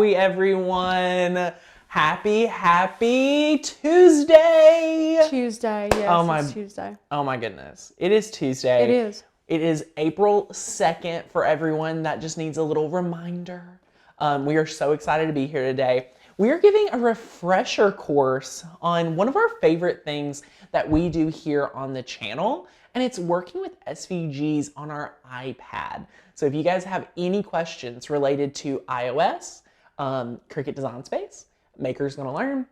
we, everyone? Happy Tuesday! Tuesday, yes, it's Tuesday. Oh my goodness. It is Tuesday. It is. It is April 2nd for everyone that just needs a little reminder. We are so excited to be here today. We are giving a refresher course on one of our favorite things that we do here on the channel, and it's working with Svg'S on our iPad. So if you guys have any questions related to iOS, Cricut Design Space, Maker's Gonna Learn,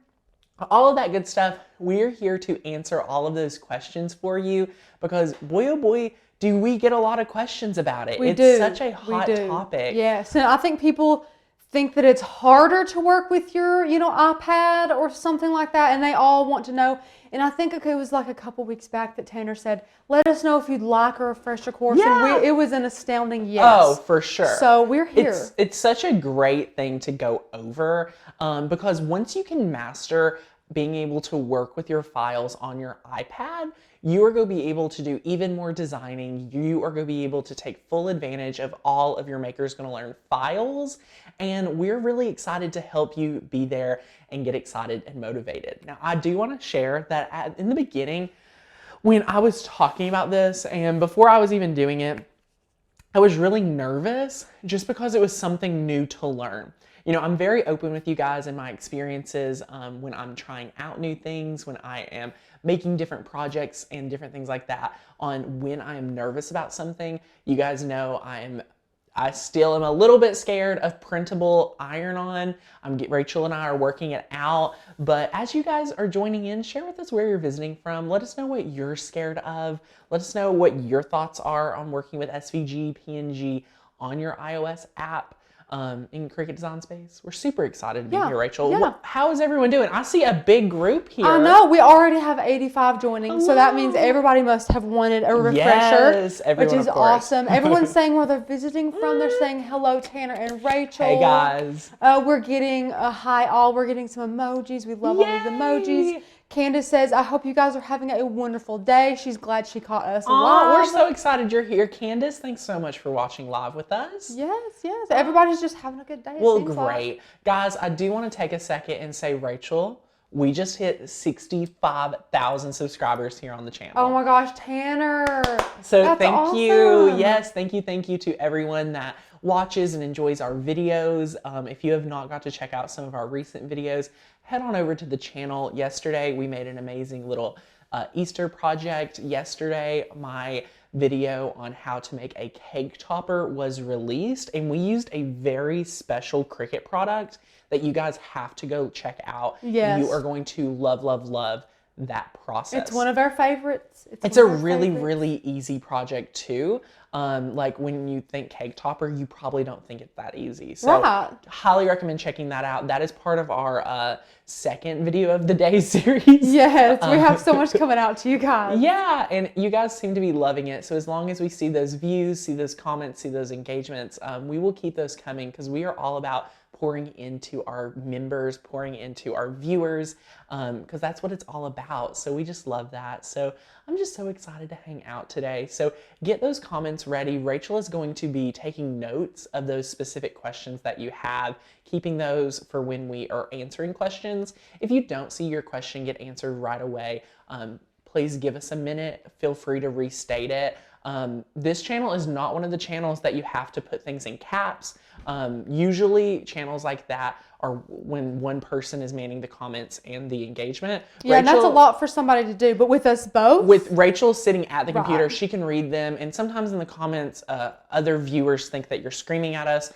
all of that good stuff, we're here to answer all of those questions for you because boy, oh boy, do we get a lot of questions about it. It's such a hot topic. Yes, and I think people think that it's harder to work with your, iPad or something like that, and they all want to know. And I think it was like a couple weeks back that Tanner said, let us know if you'd like a refresher course. Yeah. And it was an astounding yes. Oh, for sure. So we're here. It's such a great thing to go over because once you can master being able to work with your files on your iPad, you are going to be able to do even more designing. You are going to be able to take full advantage of all of your Maker's Gonna Learn files. And we're really excited to help you be there and get excited and motivated. Now, I do want to share that in the beginning, when I was talking about this and before I was even doing it, I was really nervous just because it was something new to learn. I'm very open with you guys in my experiences when I'm trying out new things, when I am making different projects and different things like that. On when I am nervous about something, you guys know I still am a little bit scared of printable iron-on. Rachel and I are working it out, but as you guys are joining in, share with us where you're visiting from. Let us know what you're scared of. Let us know what your thoughts are on working with SVG, PNG on your iOS app. In Cricut Design Space. We're super excited to be here, Rachel. Yeah. How is everyone doing? I see a big group here. I know. We already have 85 joining, so that means everybody must have wanted a refresher, yes, everyone, which is awesome. Everyone's saying where they're visiting from. They're saying hello, Tanner and Rachel. Hey, guys. We're getting a hi all. We're getting some emojis. We love all these emojis. Candace says, I hope you guys are having a wonderful day. She's glad she caught us live. We're so excited you're here. Candace, thanks so much for watching live with us. Yes. Everybody's just having a good day. Well, great. Guys, I do want to take a second and say, Rachel, we just hit 65,000 subscribers here on the channel. Oh my gosh, Tanner. So That's thank you. awesome. Yes, thank you to everyone that watches and enjoys our videos. If you have not got to check out some of our recent videos, head on over to the channel. Yesterday, we made an amazing little Easter project. Yesterday, my video on how to make a cake topper was released, and we used a very special Cricut product that you guys have to go check out. Yes. You are going to love that process. It's one of our favorites. It's a really easy project too. Like when you think cake topper, you probably don't think it's that easy. So highly recommend checking that out. That is part of our second video of the day series. Yes, we have so much coming out to you guys. Yeah, and you guys seem to be loving it. So as long as we see those views, see those comments, see those engagements, we will keep those coming because we are all about pouring into our members, pouring into our viewers, because that's what it's all about. So we just love that. So I'm just so excited to hang out today. So get those comments ready. Rachel is going to be taking notes of those specific questions that you have, keeping those for when we are answering questions. If you don't see your question get answered right away, please give us a minute. Feel free to restate it. This channel is not one of the channels that you have to put things in caps. Usually channels like that are when one person is manning the comments and the engagement. Yeah, and that's a lot for somebody to do, but with us both? With Rachel sitting at the computer, she can read them, and sometimes in the comments, other viewers think that you're screaming at us.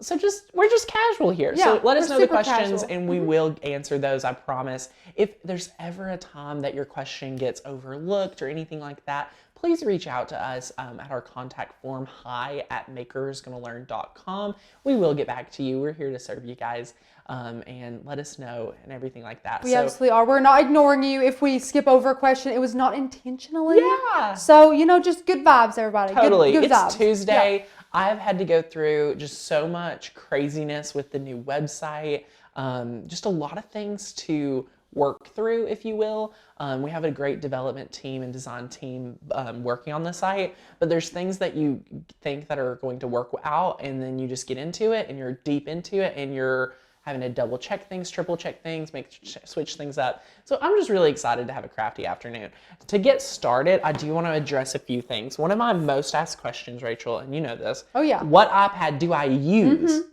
So we're just casual here. Yeah, so let us know the questions casual. and we will answer those, I promise. If there's ever a time that your question gets overlooked or anything like that, please reach out to us at our contact form, hi@makersgonnalearn.com. We will get back to you. We're here to serve you guys and let us know and everything like that. We absolutely are. We're not ignoring you. If we skip over a question, it was not intentionally. Yeah. So, just good vibes, everybody. Totally. Good It's vibes. Tuesday. Yeah. I've had to go through just so much craziness with the new website. Just a lot of things to work through, if you will. We have a great development team and design team working on the site, but there's things that you think that are going to work out, and then you just get into it and you're deep into it and you're having to double check things, triple check things, switch things up. So I'm just really excited to have a crafty afternoon. To get started, I do want to address a few things. One of my most asked questions, Rachel, and you know this. Oh yeah. What iPad do I use?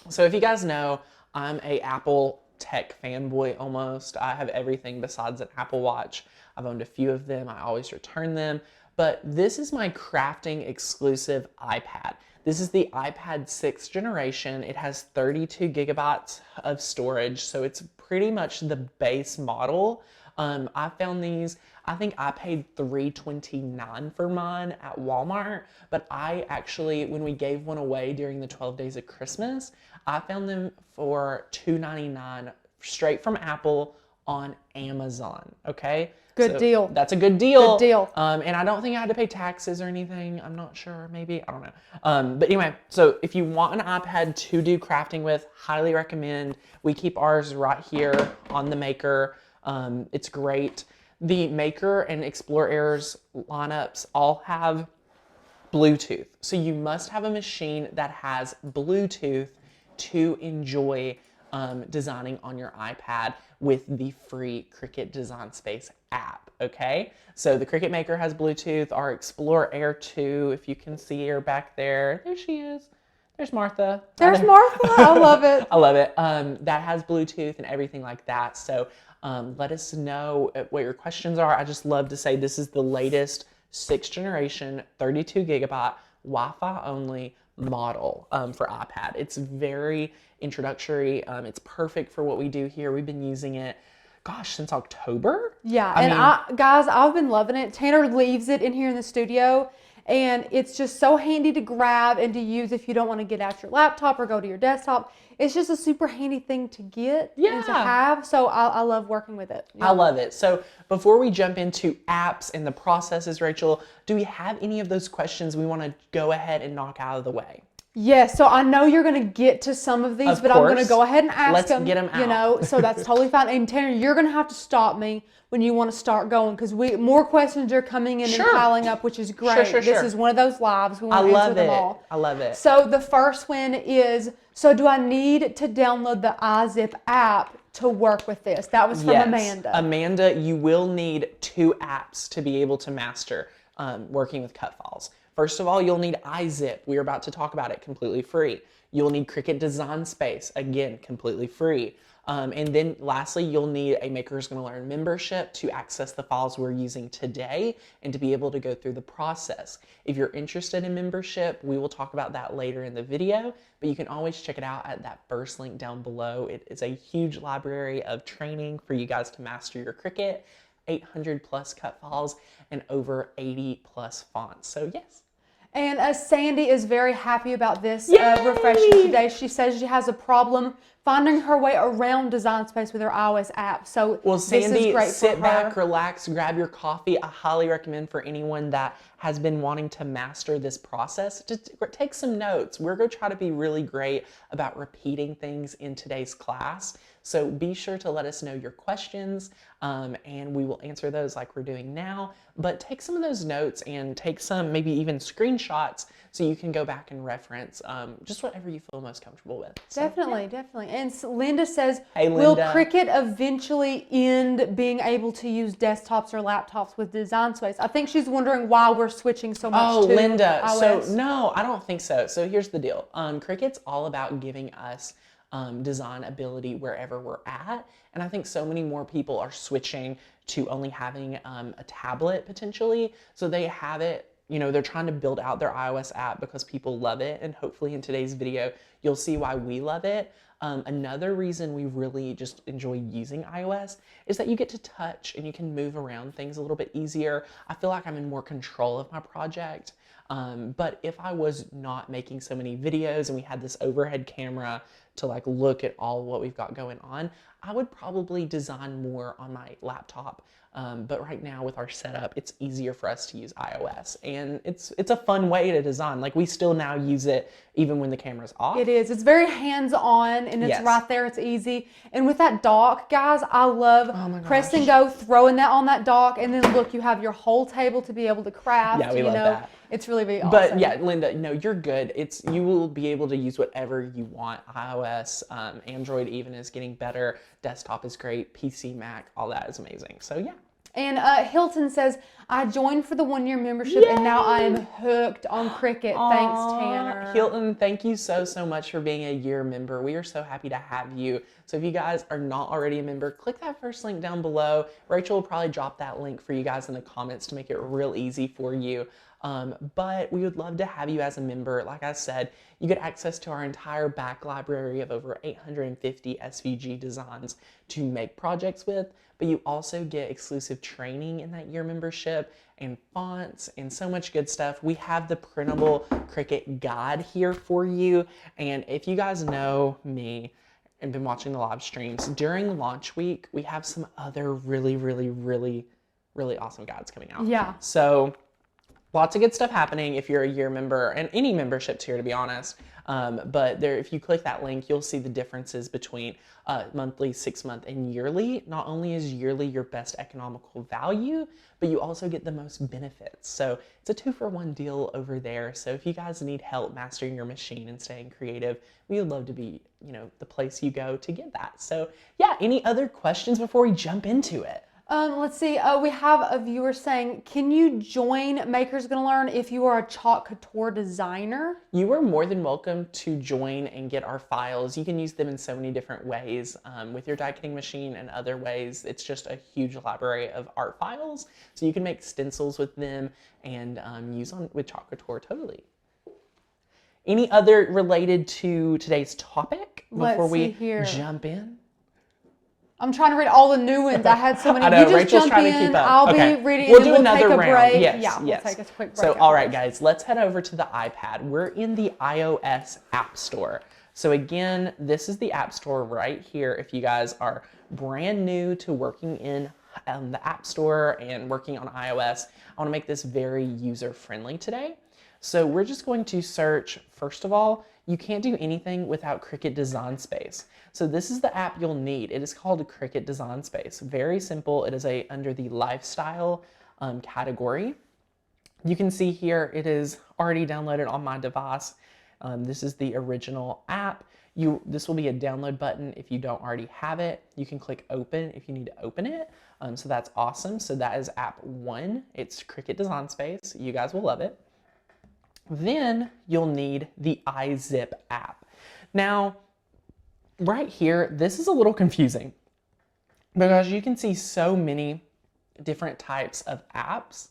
So if you guys know, I'm a Apple tech fanboy almost. I have everything besides an Apple Watch. I've owned a few of them. I always return them. But this is my crafting exclusive iPad. This is the iPad 6th generation. It has 32 gigabytes of storage, so it's pretty much the base model. I found these, I think I paid $329 for mine at Walmart, but I actually, when we gave one away during the 12 days of Christmas, I found them for $299 straight from Apple on Amazon, okay? Good deal. That's a good deal. Good deal. And I don't think I had to pay taxes or anything. I'm not sure, maybe, I don't know. But anyway, so if you want an iPad to do crafting with, highly recommend. We keep ours right here on the Maker. It's great. The Maker and Explore Airs lineups all have Bluetooth. So you must have a machine that has Bluetooth to enjoy designing on your iPad with the free Cricut Design Space app, okay? So the Cricut Maker has Bluetooth, our Explore Air 2, if you can see her back there. There she is. There's Martha. There's Martha. I love it. I love it. That has Bluetooth and everything like that. So let us know what your questions are. I just love to say this is the latest 6th generation, 32 gigabyte, Wi-Fi only model for iPad. It's very introductory. It's perfect for what we do here. We've been using it, gosh, since October. Yeah, guys, I've been loving it. Tanner leaves it in here in the studio, and it's just so handy to grab and to use if you don't want to get out your laptop or go to your desktop. It's just a super handy thing to get and to have. So I love working with it. I love it. So before we jump into apps and the processes, Rachel, do we have any of those questions we want to go ahead and knock out of the way? Yes, so I know you're going to get to some of these, but I'm going to go ahead and ask them. Let's get them out. You know, so that's totally fine. And Tanner, you're going to have to stop me when you want to start going, because more questions are coming in and piling up, which is great. This is one of those lives. We want to answer them all. I love it. So the first one is, so do I need to download the iZip app to work with this? That was from Amanda. Amanda, you will need 2 apps to be able to master working with cut files. First of all, you'll need iZip. We're about to talk about it, completely free. You'll need Cricut Design Space, again, completely free. And then lastly, you'll need a Makers Gonna Learn membership to access the files we're using today and to be able to go through the process. If you're interested in membership, we will talk about that later in the video, but you can always check it out at that first link down below. It is a huge library of training for you guys to master your Cricut, 800 plus cut files, and over 80 plus fonts. So yes. And Sandy is very happy about this refreshing today. She says she has a problem finding her way around Design Space with her iOS app. So Sandy, this is great sit for back, her. relax, grab your coffee. I highly recommend for anyone that has been wanting to master this process, just take some notes. We're going to try to be really great about repeating things in today's class. So be sure to let us know your questions and we will answer those like we're doing now. But take some of those notes and take some maybe even screenshots so you can go back and reference just whatever you feel most comfortable with. So, Definitely. And Linda says, hey, will Linda. Cricut eventually end being able to use desktops or laptops with Design Space? I think she's wondering why we're switching so much to Linda. iOS. So no, I don't think so. So here's the deal. Cricut's all about giving us design ability wherever we're at. And I think so many more people are switching to only having a tablet potentially. So they have it, you know, they're trying to build out their iOS app because people love it. And hopefully in today's video, you'll see why we love it. Another reason we really just enjoy using iOS is that you get to touch and you can move around things a little bit easier. I feel like I'm in more control of my project. But if I was not making so many videos and we had this overhead camera to like look at all what we've got going on, I would probably design more on my laptop But right now with our setup, it's easier for us to use iOS, and it's a fun way to design. Like we still now use it even when the camera's off. It is. It's very hands-on, and it's Yes. right there. It's easy. And with that dock, guys, I love my press and gosh. go, throwing that on that dock, and then look, you have your whole table to be able to craft. Yeah, we love that. It's really, really awesome. But yeah, Linda, no, you're good. You will be able to use whatever you want. iOS, Android even is getting better. Desktop is great. PC, Mac, all that is amazing. So yeah. And Hilton says, I joined for the 1-year membership, and now I am hooked on Cricut. Thanks, Tanner. Hilton, thank you so much for being a year member. We are so happy to have you. So if you guys are not already a member, click that first link down below. Rachel will probably drop that link for you guys in the comments to make it real easy for you. But we would love to have you as a member. Like I said, you get access to our entire back library of over 850 SVG designs to make projects with, but you also get exclusive training in that year membership and fonts and so much good stuff. We have the printable Cricut guide here for you. And if you guys know me and been watching the live streams, during launch week, we have some other really awesome guides coming out. Yeah. So lots of good stuff happening if you're a year member, and any membership tier, to be honest. But there, if you click that link, you'll see the differences between monthly, 6-month, and yearly. Not only is yearly your best economical value, but you also get the most benefits. So it's a 2-for-1 deal over there. So if you guys need help mastering your machine and staying creative, we would love to be, the place you go to get that. So yeah, any other questions before we jump into it? Let's see. We have a viewer saying, can you join Maker's Gonna Learn if you are a Chalk Couture designer? You are more than welcome to join and get our files. You can use them in so many different ways with your die cutting machine and other ways. It's just a huge library of art files. So you can make stencils with them and use with Chalk Couture totally. Any other related to today's topic before we jump in? I'm trying to read all the new ones. I had so many. I know, You just Rachel's jump trying in. to keep up. I'll Okay. be reading. We'll and do then another take a round. break. Yes, Yeah, yes. we'll take a quick break. So, all right, guys, let's head over to the iPad. We're in the iOS App Store. So again, this is the App Store right here. If you guys are brand new to working in the App Store and working on iOS, I want to make this very user-friendly today. So we're just going to search, first of all, you can't do anything without Cricut Design Space. So this is the app you'll need. It is called Cricut Design Space. Very simple. It is under the lifestyle category. You can see here it is already downloaded on my device. This is the original app. This will be a download button if you don't already have it. You can click open if you need to open it. So that's awesome. So that is app 1. It's Cricut Design Space. You guys will love it. Then you'll need the iZip app. Now, right here, this is a little confusing because you can see so many different types of apps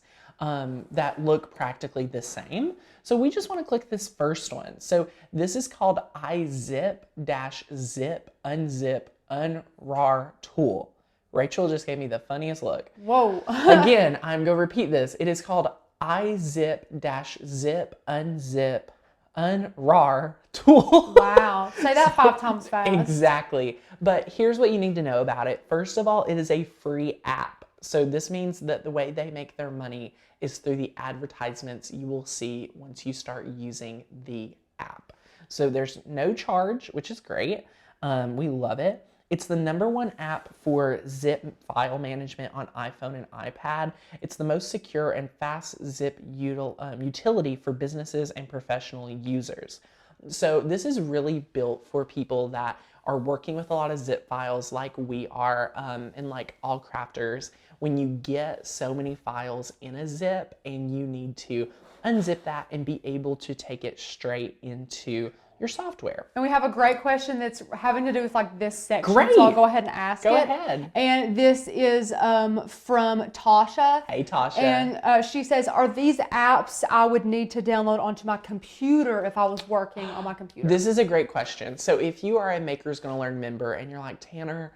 that look practically the same. So we just want to click this first one. So this is called iZip-Zip Unzip Unrar Tool. Rachel just gave me the funniest look. Whoa. Again, I'm going to repeat this. It is called iZip-Zip Unzip Unrar Tool. Wow. Say that 5 times fast. Exactly. But here's what you need to know about it. First of all, it is a free app. So this means that the way they make their money is through the advertisements you will see once you start using the app. So there's no charge, which is great. We love it. It's the #1 app for zip file management on iPhone and iPad. It's the most secure and fast zip utility for businesses and professional users. So this is really built for people that are working with a lot of zip files like we are, and like all crafters. When you get so many files in a zip and you need to unzip that and be able to take it straight into your software. And we have a great question that's having to do with like this section. Great. So I'll go ahead and ask it. Go ahead. And this is from Tasha. Hey, Tasha. And she says, are these apps I would need to download onto my computer if I was working on my computer? This is a great question. So if you are a Maker's Gonna Learn member and you're like, Tanner,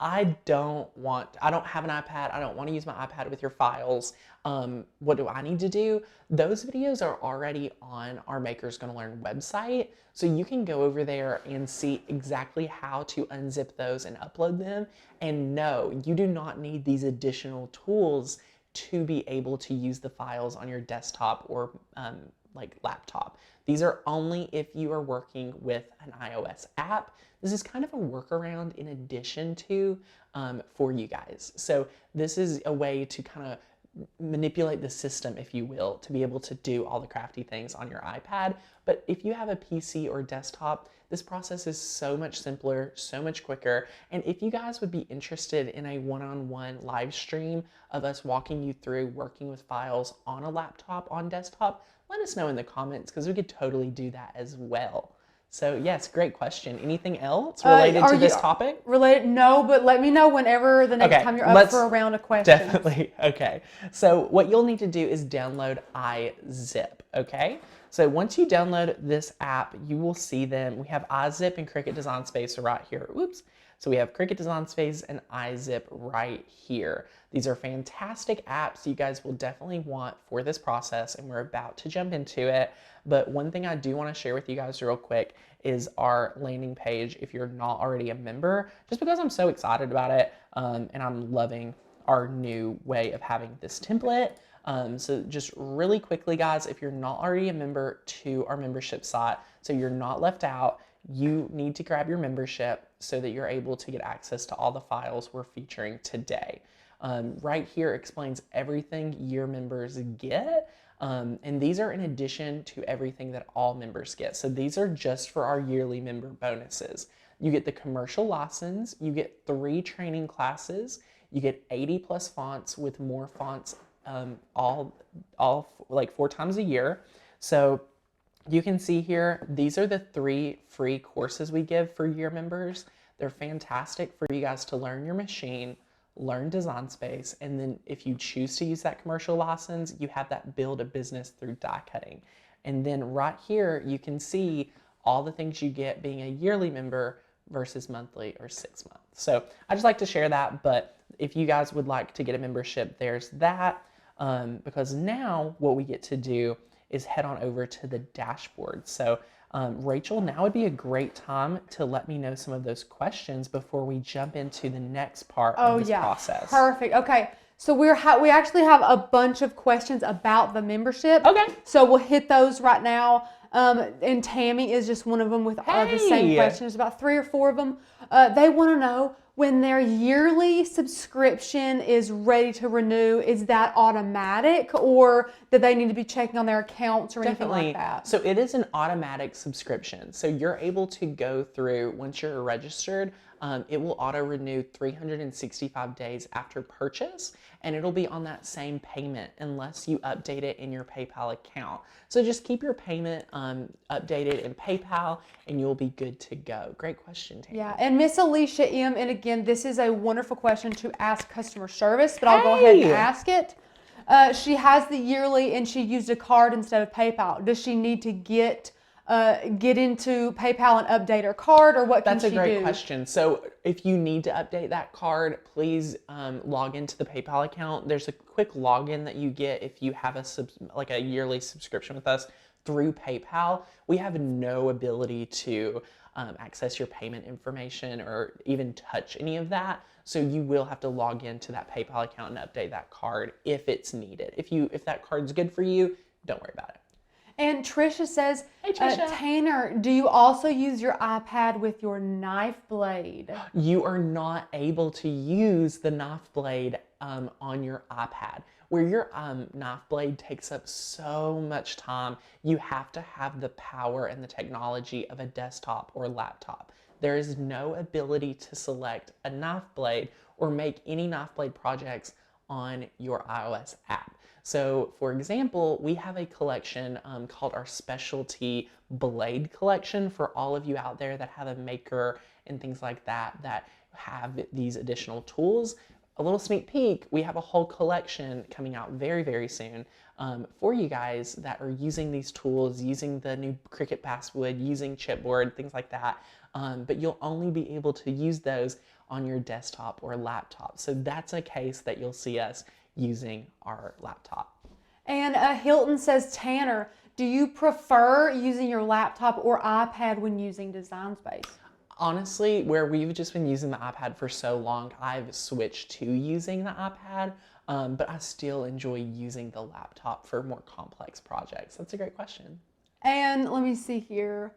I don't have an iPad. I don't want to use my iPad with your files. What do I need to do? Those videos are already on our Makers Gonna Learn website. So you can go over there and see exactly how to unzip those and upload them. And no, you do not need these additional tools to be able to use the files on your desktop or like laptop. These are only if you are working with an iOS app. This is kind of a workaround in addition to for you guys. So this is a way to kind of manipulate the system, if you will, to be able to do all the crafty things on your iPad. But if you have a PC or desktop, this process is so much simpler, so much quicker. And if you guys would be interested in a one-on-one live stream of us walking you through working with files on a laptop, on desktop, let us know in the comments because we could totally do that as well. So yes, great question. Anything else related to this topic? No, but let me know whenever the next time you're up for a round of questions. Definitely. Okay. So what you'll need to do is download iZip. Okay. So once you download this app, you will see them. We have iZip and Cricut Design Space right here. Whoops. So we have Cricut Design Space and iZip right here. These are fantastic apps you guys will definitely want for this process, and we're about to jump into it. But one thing I do want to share with you guys real quick is our landing page if you're not already a member, just because I'm so excited about it and I'm loving our new way of having this template. So just really quickly, guys, if you're not already a member to our membership site, so you're not left out, you need to grab your membership so that you're able to get access to all the files we're featuring today. Right here explains everything year members get. And these are in addition to everything that all members get. So these are just for our yearly member bonuses. You get the commercial license, you get 3 training classes, you get 80 plus fonts with more fonts all like 4 times a year. So you can see here, these are the 3 free courses we give for year members. They're fantastic for you guys to learn your machine, learn Design Space, and then if you choose to use that commercial license, you have that build a business through die cutting. And then right here, you can see all the things you get being a yearly member versus monthly or 6 months. So I just like to share that, but if you guys would like to get a membership, there's that. Because now what we get to do is head on over to the dashboard. So Rachel, now would be a great time to let me know some of those questions before we jump into the next part of this process. Perfect. Okay. So we actually have a bunch of questions about the membership. Okay. So we'll hit those right now. And Tammy is just one of them with the same questions, about 3 or 4 of them. They want to know, when their yearly subscription is ready to renew, is that automatic, or do they need to be checking on their accounts or anything like that? So it is an automatic subscription. So you're able to go through, once you're registered, it will auto renew 365 days after purchase, and it'll be on that same payment unless you update it in your PayPal account. So just keep your payment updated in PayPal and you'll be good to go. Great question, Tammy. Yeah, and Miss Alicia M., and again, this is a wonderful question to ask customer service, but I'll go ahead and ask it. She has the yearly and she used a card instead of PayPal. Does she need to get into PayPal and update her card, or what can she do? That's a great question. So if you need to update that card, please log into the PayPal account. There's a quick login that you get if you have a yearly subscription with us through PayPal. We have no ability to access your payment information or even touch any of that. So you will have to log into that PayPal account and update that card if it's needed. If that card's good for you, don't worry about it. And Trisha says, hey, Trisha. Tanner, do you also use your iPad with your knife blade? You are not able to use the knife blade on your iPad. Where your knife blade takes up so much time, you have to have the power and the technology of a desktop or laptop. There is no ability to select a knife blade or make any knife blade projects on your iOS app. So for example, we have a collection called our specialty blade collection for all of you out there that have a maker and things like that have these additional tools. a little sneak peek, we have a whole collection coming out very, very soon for you guys that are using these tools, using the new Cricut Basswood, using chipboard, things like that. But you'll only be able to use those on your desktop or laptop. So that's a case that you'll see us using our laptop. And Hilton says, Tanner, do you prefer using your laptop or iPad when using Design Space? Honestly, where we've just been using the iPad for so long, I've switched to using the iPad, but I still enjoy using the laptop for more complex projects. That's a great question. And let me see here.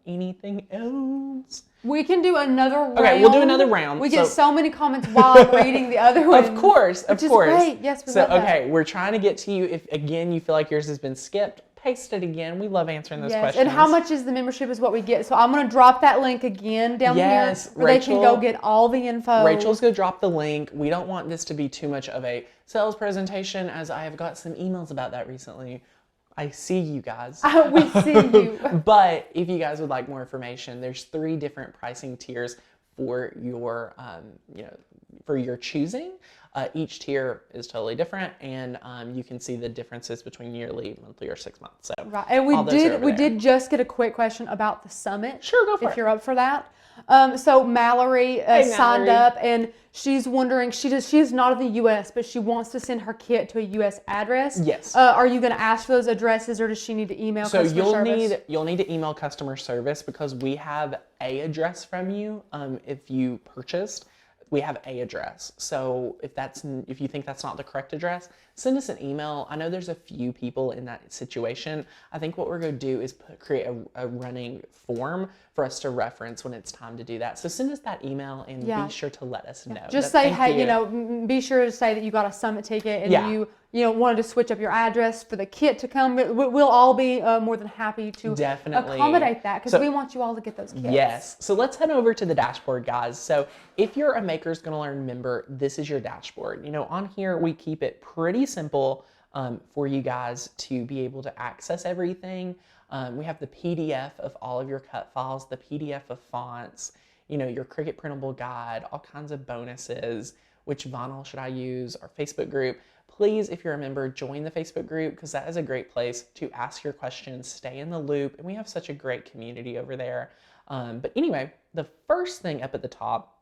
Anything else? We can do another round. Okay, we'll do another round. We get so many comments while I'm reading the other one. Of course, of course. Great. Yes, we love that. Okay, we're trying to get to you. If, again, you feel like yours has been skipped, paste it again. We love answering those questions. And how much is the membership is what we get. So I'm going to drop that link again down here where Rachel, they can go get all the info. Rachel's going to drop the link. We don't want this to be too much of a sales presentation, as I have got some emails about that recently. I see you guys. We see you. But if you guys would like more information, there's 3 different pricing tiers for your, for your choosing. Each tier is totally different, and you can see the differences between yearly, monthly, or 6 months. So right, and we did just get a quick question about the summit. Sure, go for it. If you're up for that. So Mallory signed up, and she's wondering, she is not in the U.S., but she wants to send her kit to a U.S. address. Yes. Are you going to ask for those addresses, or does she need to email customer service? You'll need to email customer service, because we have a address from you if you purchased. We have a address. So if you think that's not the correct address, send us an email. I know there's a few people in that situation. I think what we're going to do is create a running form for us to reference when it's time to do that. So send us that email and be sure to let us know. Just say, hey, be sure to say that you got a summit ticket and you wanted to switch up your address for the kit to come. We'll all be more than happy to accommodate that, because we want you all to get those kits. Yes. So let's head over to the dashboard, guys. So if you're a Makers Gonna Learn member, this is your dashboard. On here we keep it pretty simple for you guys to be able to access everything. We have the PDF of all of your cut files, the PDF of fonts, your Cricut printable guide, all kinds of bonuses, which vinyl should I use, our Facebook group. Please, if you're a member, join the Facebook group, because that is a great place to ask your questions, stay in the loop, and we have such a great community over there. But anyway, the first thing up at the top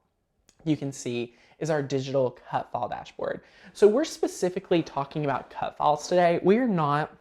you can see is our digital cut file dashboard. So we're specifically talking about cut files today. We are not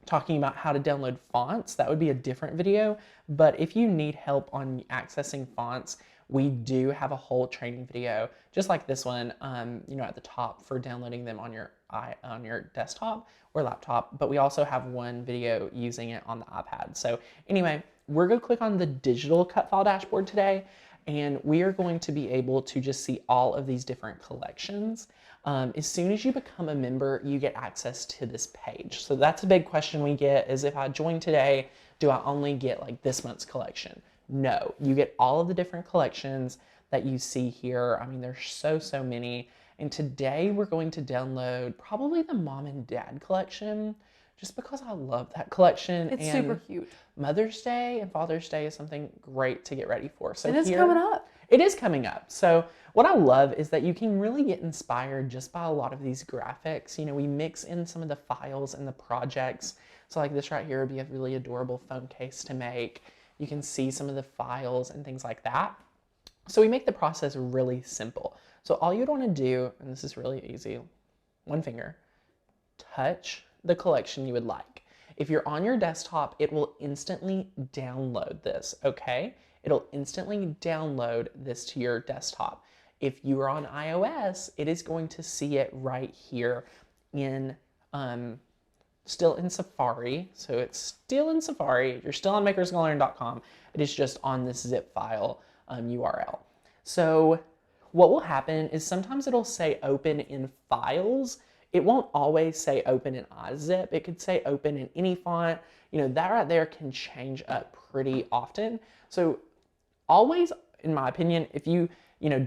talking about how to download fonts. That would be a different video. But if you need help on accessing fonts, we do have a whole training video, just like this one, at the top for downloading them on your desktop or laptop. But we also have one video using it on the iPad. So anyway, we're going to click on the digital cut file dashboard today, and we are going to be able to just see all of these different collections. As soon as you become a member, you get access to this page. So that's a big question we get, is if I join today, do I only get like this month's collection? No, you get all of the different collections that you see here. I mean, there's so many. And today we're going to download probably the Mom and Dad collection, just because I love that collection. It's super cute. Mother's Day and Father's Day is something great to get ready for. So it is coming up. It is coming up. So what I love is that you can really get inspired just by a lot of these graphics. We mix in some of the files and the projects. So like this right here would be a really adorable phone case to make. You can see some of the files and things like that. So we make the process really simple. So all you'd want to do, and this is really easy, one finger, touch the collection you would like. If you're on your desktop, it will instantly download this, okay? It'll instantly download this to your desktop. If you are on iOS, it is going to see it right here in, still in Safari. So it's still in Safari. You're still on makersgonnalearn.com. It is just on this zip file URL. So what will happen is sometimes it'll say open in files. It won't always say open in iZip. It could say open in any font. That right there can change up pretty often. So always, in my opinion, if you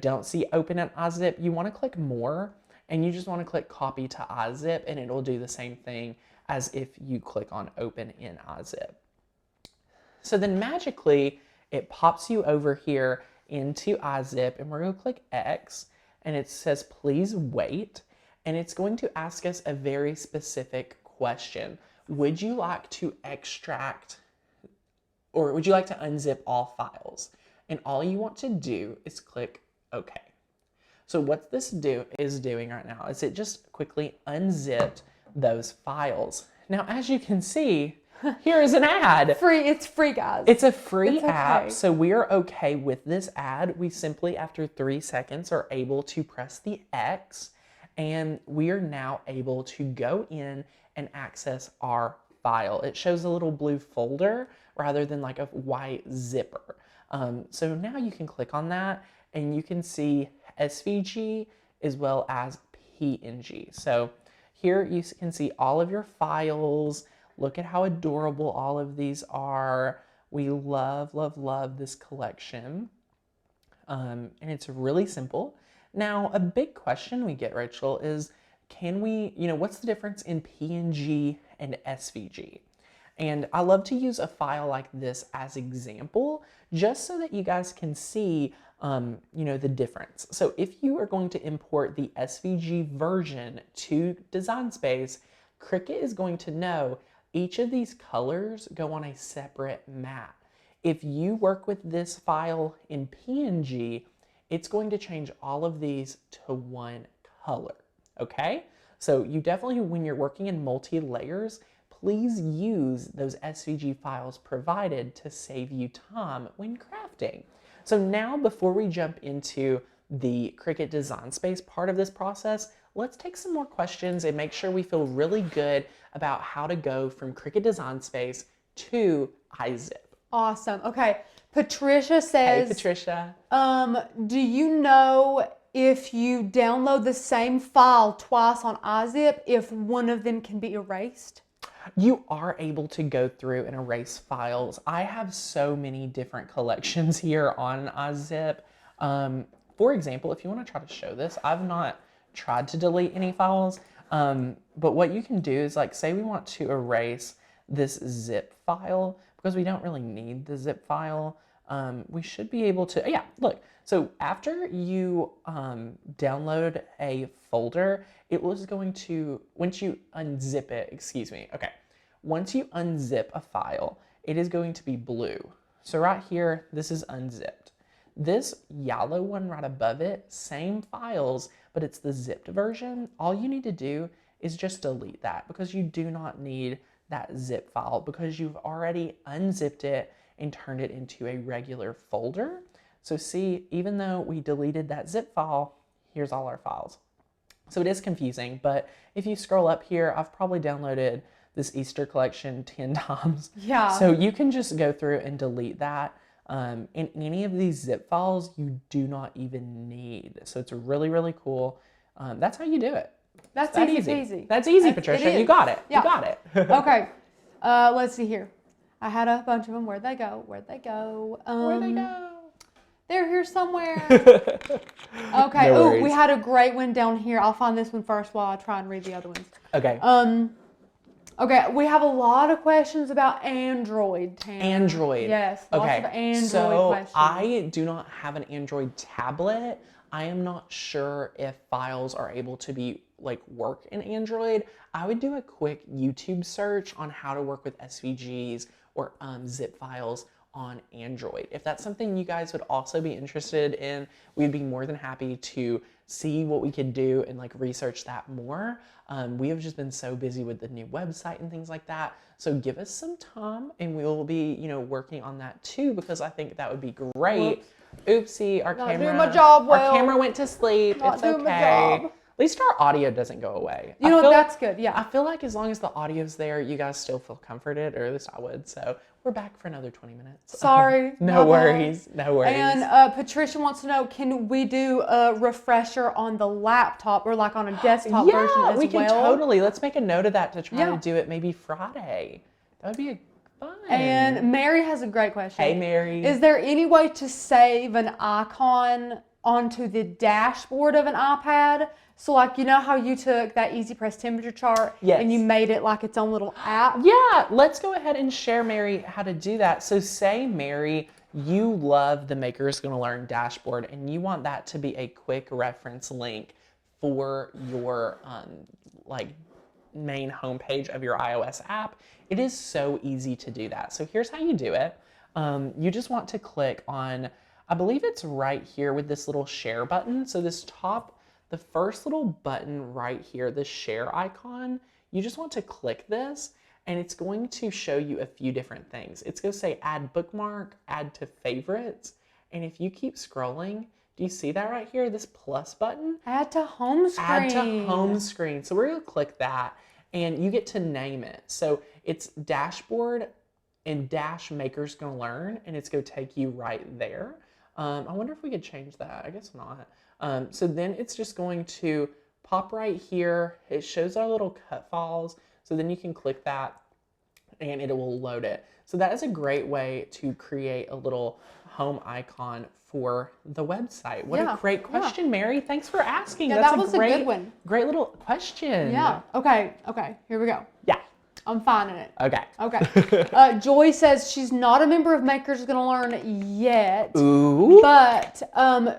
don't see open in iZip, you want to click more, and you just want to click copy to iZip, and it'll do the same thing as if you click on open in iZip. So then magically, it pops you over here into iZip, and we're going to click X, and it says please wait, and it's going to ask us a very specific question. Would you like to extract, or would you like to unzip all files? And all you want to do is click OK. So what this is doing right now is it just quickly unzipped those files. Now, as you can see, here is an ad. It's free, guys. It's a free It's app, okay. so we are okay with this ad. We simply, after 3 seconds, are able to press the X, and we are now able to go in and access our file. It shows a little blue folder rather than like a white zipper. So now you can click on that, and you can see SVG as well as PNG. So here you can see all of your files. Look at how adorable all of these are. We love, love, love this collection. And it's really simple. Now, a big question we get, Rachel, is can we, what's the difference in PNG and SVG? And I love to use a file like this as example, just so that you guys can see, the difference. So if you are going to import the SVG version to Design Space, Cricut is going to know each of these colors go on a separate mat. If you work with this file in PNG, it's going to change all of these to one color, okay? So you definitely, when you're working in multi-layers, please use those SVG files provided to save you time when crafting. So now, before we jump into the Cricut Design Space part of this process, let's take some more questions and make sure we feel really good about how to go from Cricut Design Space to iZip. Awesome. Okay. Patricia says, Hey, Patricia. Do you know if you download the same file twice on iZip, if one of them can be erased? You are able to go through and erase files. I have so many different collections here on iZip. For example, if you want to try to show this, I've not tried to delete any files, but what you can do is, like, say we want to erase this zip file because we don't really need the zip file. We should be able to, yeah, look. So after you download a folder, it was going to, once you unzip it, once you unzip a file, it is going to be blue. So right here, this is unzipped. This yellow one right above it, same files, but it's the zipped version. All you need to do is just delete that because you do not need that zip file because you've already unzipped it and turned it into a regular folder. So see, even though we deleted that zip file, here's all our files. So it is confusing, but if you scroll up here, I've probably downloaded this Easter collection 10 times. Yeah. So you can just go through and delete that. And any of these zip files you do not even need. So it's really, really cool. That's how you do it. That's that easy. That's easy, Patricia. You got it. Yeah. You got it. Okay. Let's see here. I had a bunch of them. Where'd they go? Where'd they go? They're here somewhere. Okay. No Oh, worries. we had a great one down here. I'll find this one first while I try and read the other ones. Okay. Okay, we have a lot of questions about Android, Tanner. Android. Yes, lots of Android questions. I do not have an Android tablet. I am not sure if files are able to be work in Android. I would do a quick YouTube search on how to work with SVGs or zip files on Android. If that's something you guys would also be interested in, we'd be more than happy to see what we could do and research that more. We have just been so busy with the new website and things like that. So give us some time and we will be, working on that too, because I think that would be great. Whoops. Oopsie, our Not camera. doing my job well. Our camera went to sleep. Not It's doing my okay. job. At least our audio doesn't go away. That's good. Yeah. I feel like as long as the audio's there, you guys still feel comforted, or at least I would. So we're back for another 20 minutes. Sorry. No my worries. bad. No worries. And Patricia wants to know, can we do a refresher on the laptop or on a desktop version as well? Yeah, we can totally. Let's make a note of that to try Yeah. to do it maybe Friday. That would be fun. And Mary has a great question. Hey, Mary. Is there any way to save an icon onto the dashboard of an iPad? So how you took that Easy Press temperature chart and you made it like its own little app? Yeah, let's go ahead and share, Mary, how to do that. So say, Mary, you love the Maker's Gonna Learn dashboard and you want that to be a quick reference link for your like main homepage of your iOS app, it is so easy to do that. So here's how you do it. You just want to click on, I believe it's right here with this little share button. So this top, the first little button right here, the share icon, you just want to click this and it's going to show you a few different things. It's going to say add bookmark, add to favorites. And if you keep scrolling, do you see that right here, this plus button? Add to home screen. Add to home screen. So we're going to click that and you get to name it. So it's dashboard and dash Maker's Gonna Learn, and it's going to take you right there. I wonder if we could change that. I guess not. So then it's just going to pop right here. It shows our little cut files. So then you can click that and it will load it. So that is a great way to create a little home icon for the website. What a great question, Mary. Thanks for asking. Yeah, That's that was a good one. Great little question. Yeah. Okay. Here we go. Yeah. I'm finding it. Okay. Joy says she's not a member of Maker's Gonna Learn yet. Ooh. But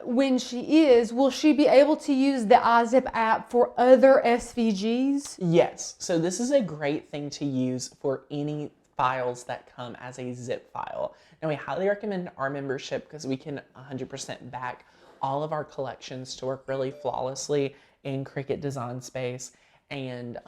when she is, will she be able to use the iZip app for other SVGs? Yes. So this is a great thing to use for any files that come as a zip file. Now we highly recommend our membership because we can 100% back all of our collections to work really flawlessly in Cricut Design Space and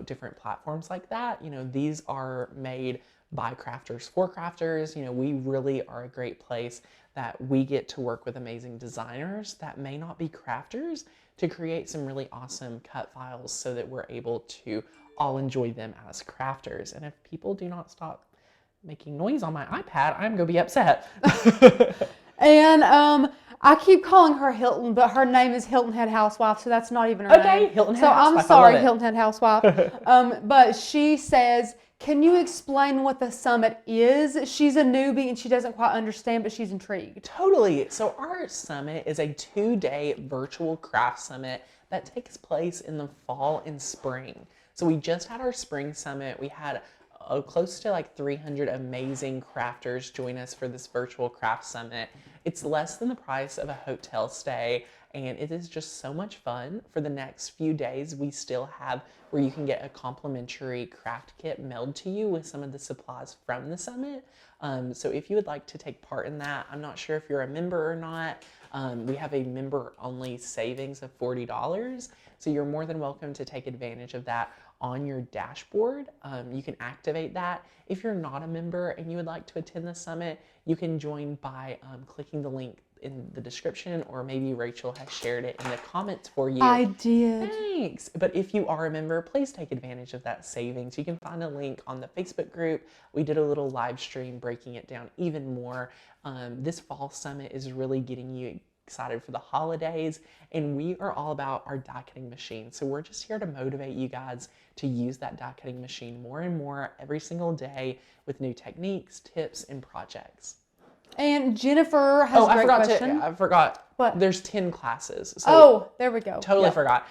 different platforms like that. These are made by crafters for crafters. We really are a great place that we get to work with amazing designers that may not be crafters to create some really awesome cut files so that we're able to all enjoy them as crafters. And if people do not stop making noise on my iPad, I'm gonna be upset. And I keep calling her Hilton, but her name is Hilton Head Housewife, so that's not even her name. Hilton Head so Housewife. I'm sorry, Hilton Head Housewife. But she says, can you explain what the summit is? She's a newbie and she doesn't quite understand, but she's intrigued. Totally. So our summit is a 2-day virtual craft summit that takes place in the fall and spring. So we just had our spring summit. We had close to like 300 amazing crafters join us for this virtual craft summit. It's less than the price of a hotel stay, and it is just so much fun. For the next few days, we still have where you can get a complimentary craft kit mailed to you with some of the supplies from the summit. So if you would like to take part in that, I'm not sure if you're a member or not. We have a member-only savings of $40, so you're more than welcome to take advantage of that on your dashboard. You can activate that. If you're not a member and you would like to attend the summit, you can join by clicking the link in the description, or maybe Rachel has shared it in the comments for you. I did. Thanks. But if you are a member, please take advantage of that savings. You can find a link on the Facebook group. We did a little live stream breaking it down even more. This fall summit is really getting you excited for the holidays, and we are all about our die cutting machine. So we're just here to motivate you guys to use that die cutting machine more and more every single day with new techniques, tips, and projects. And Jennifer has a great question. I forgot. What? There's 10 classes. So there we go. Totally forgot.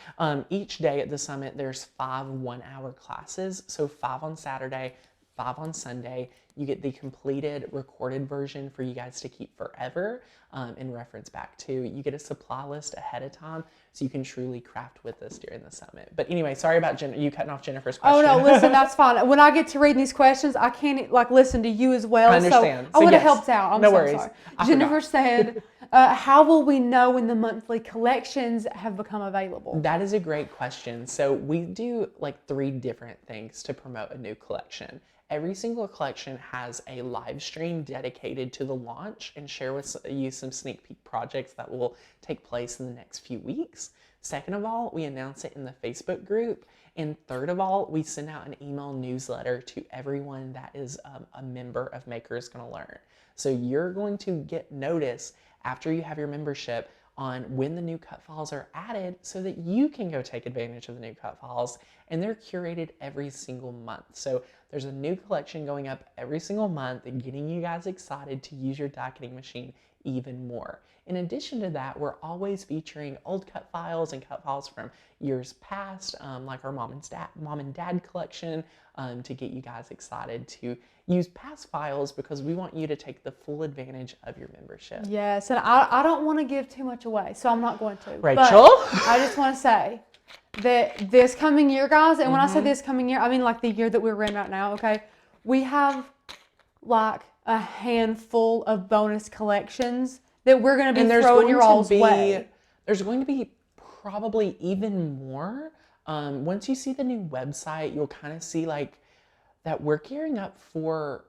Each day at the summit, there's 5 one-hour classes. So 5 on Saturday, 5 on Sunday. You get the completed recorded version for you guys to keep forever and reference back to. You get a supply list ahead of time so you can truly craft with us during the summit. But anyway, sorry about you cutting off Jennifer's question. Oh no, listen, that's fine. When I get to read these questions, I can't listen to you as well. I understand. So I would have helped out. I'm no so worries. sorry. Jennifer said, how will we know when the monthly collections have become available? That is a great question. So we do like 3 different things to promote a new collection. Every single collection has a live stream dedicated to the launch and share with you some sneak peek projects that will take place in the next few weeks. Second of all, we announce it in the Facebook group. And third of all, we send out an email newsletter to everyone that is a member of Maker's Gonna Learn. So you're going to get notice after you have your membership on when the new cut files are added so that you can go take advantage of the new cut files, and they're curated every single month. So there's a new collection going up every single month and getting you guys excited to use your die cutting machine even more. In addition to that, we're always featuring old cut files and cut files from years past, like our mom and dad collection, to get you guys excited to use past files because we want you to take the full advantage of your membership. Yes, and I don't want to give too much away, so I'm not going to. Rachel? But I just want to say that this coming year, guys, and when I say this coming year, I mean like the year that we're in right now, okay? We have like a handful of bonus collections that we're going to be throwing your all's way. There's going to be probably even more. Once you see the new website, you'll kind of see like that we're gearing up for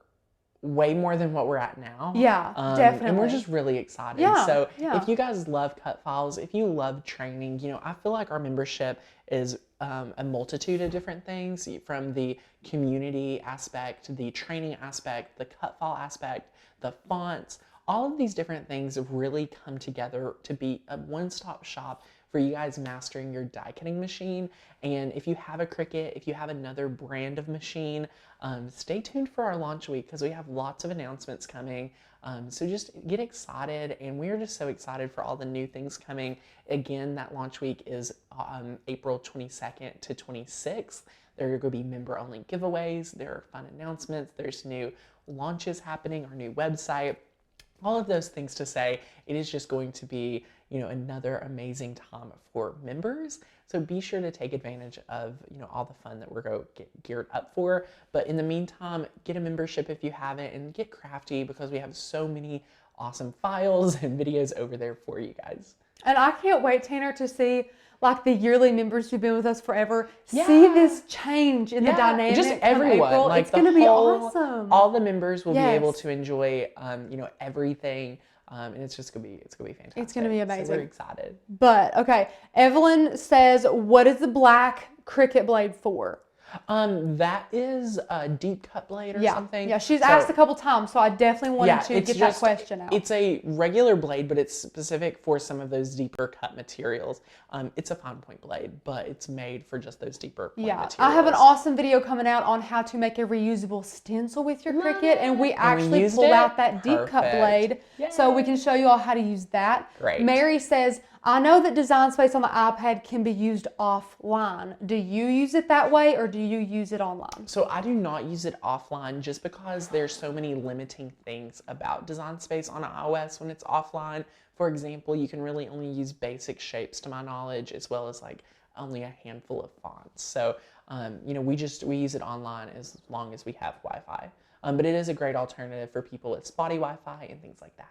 way more than what we're at now. Yeah, definitely. And we're just really excited. Yeah, so yeah. if you guys love cut files, if you love training, you know, I feel like our membership is a multitude of different things, from the community aspect, the training aspect, the cut file aspect, the fonts. All of these different things have really come together to be a one-stop shop for you guys mastering your die cutting machine. And if you have a Cricut, if you have another brand of machine, stay tuned for our launch week because we have lots of announcements coming. So just get excited, and we're just so excited for all the new things coming. Again, that launch week is April 22nd to 26th. There are going to be member-only giveaways. There are fun announcements. There's new launches happening, our new website. All of those things to say, it is just going to be, you know, another amazing time for members. So be sure to take advantage of, you know, all the fun that we're going to get geared up for. But in the meantime, get a membership if you haven't, and get crafty because we have so many awesome files and videos over there for you guys. And I can't wait, Tanner, to see like the yearly members who've been with us forever, Yeah. see this change in the dynamic. Just come everyone. April. Like it's going to be awesome. All the members will be Yes. able to enjoy, you know, everything. And it's just gonna be fantastic. It's gonna be amazing. So we're excited. But okay, Evelyn says, "What is the black Cricut blade for?" That is a deep cut blade or something. Yeah, she's asked a couple times, so I definitely wanted to it's get that question out. It's a regular blade, but it's specific for some of those deeper cut materials. It's a fine point blade, but it's made for just those deeper point materials. I have an awesome video coming out on how to make a reusable stencil with your Cricut, and we actually pulled out that deep cut blade, so we can show you all how to use that. Great. Mary says, "I know that Design Space on the iPad can be used offline. Do you use it that way, or do you use it online?" So I do not use it offline just because there's so many limiting things about Design Space on iOS when it's offline. For example, you can really only use basic shapes to my knowledge, as well as like only a handful of fonts. So, you know, we use it online as long as we have Wi-Fi. But it is a great alternative for people with spotty Wi-Fi and things like that.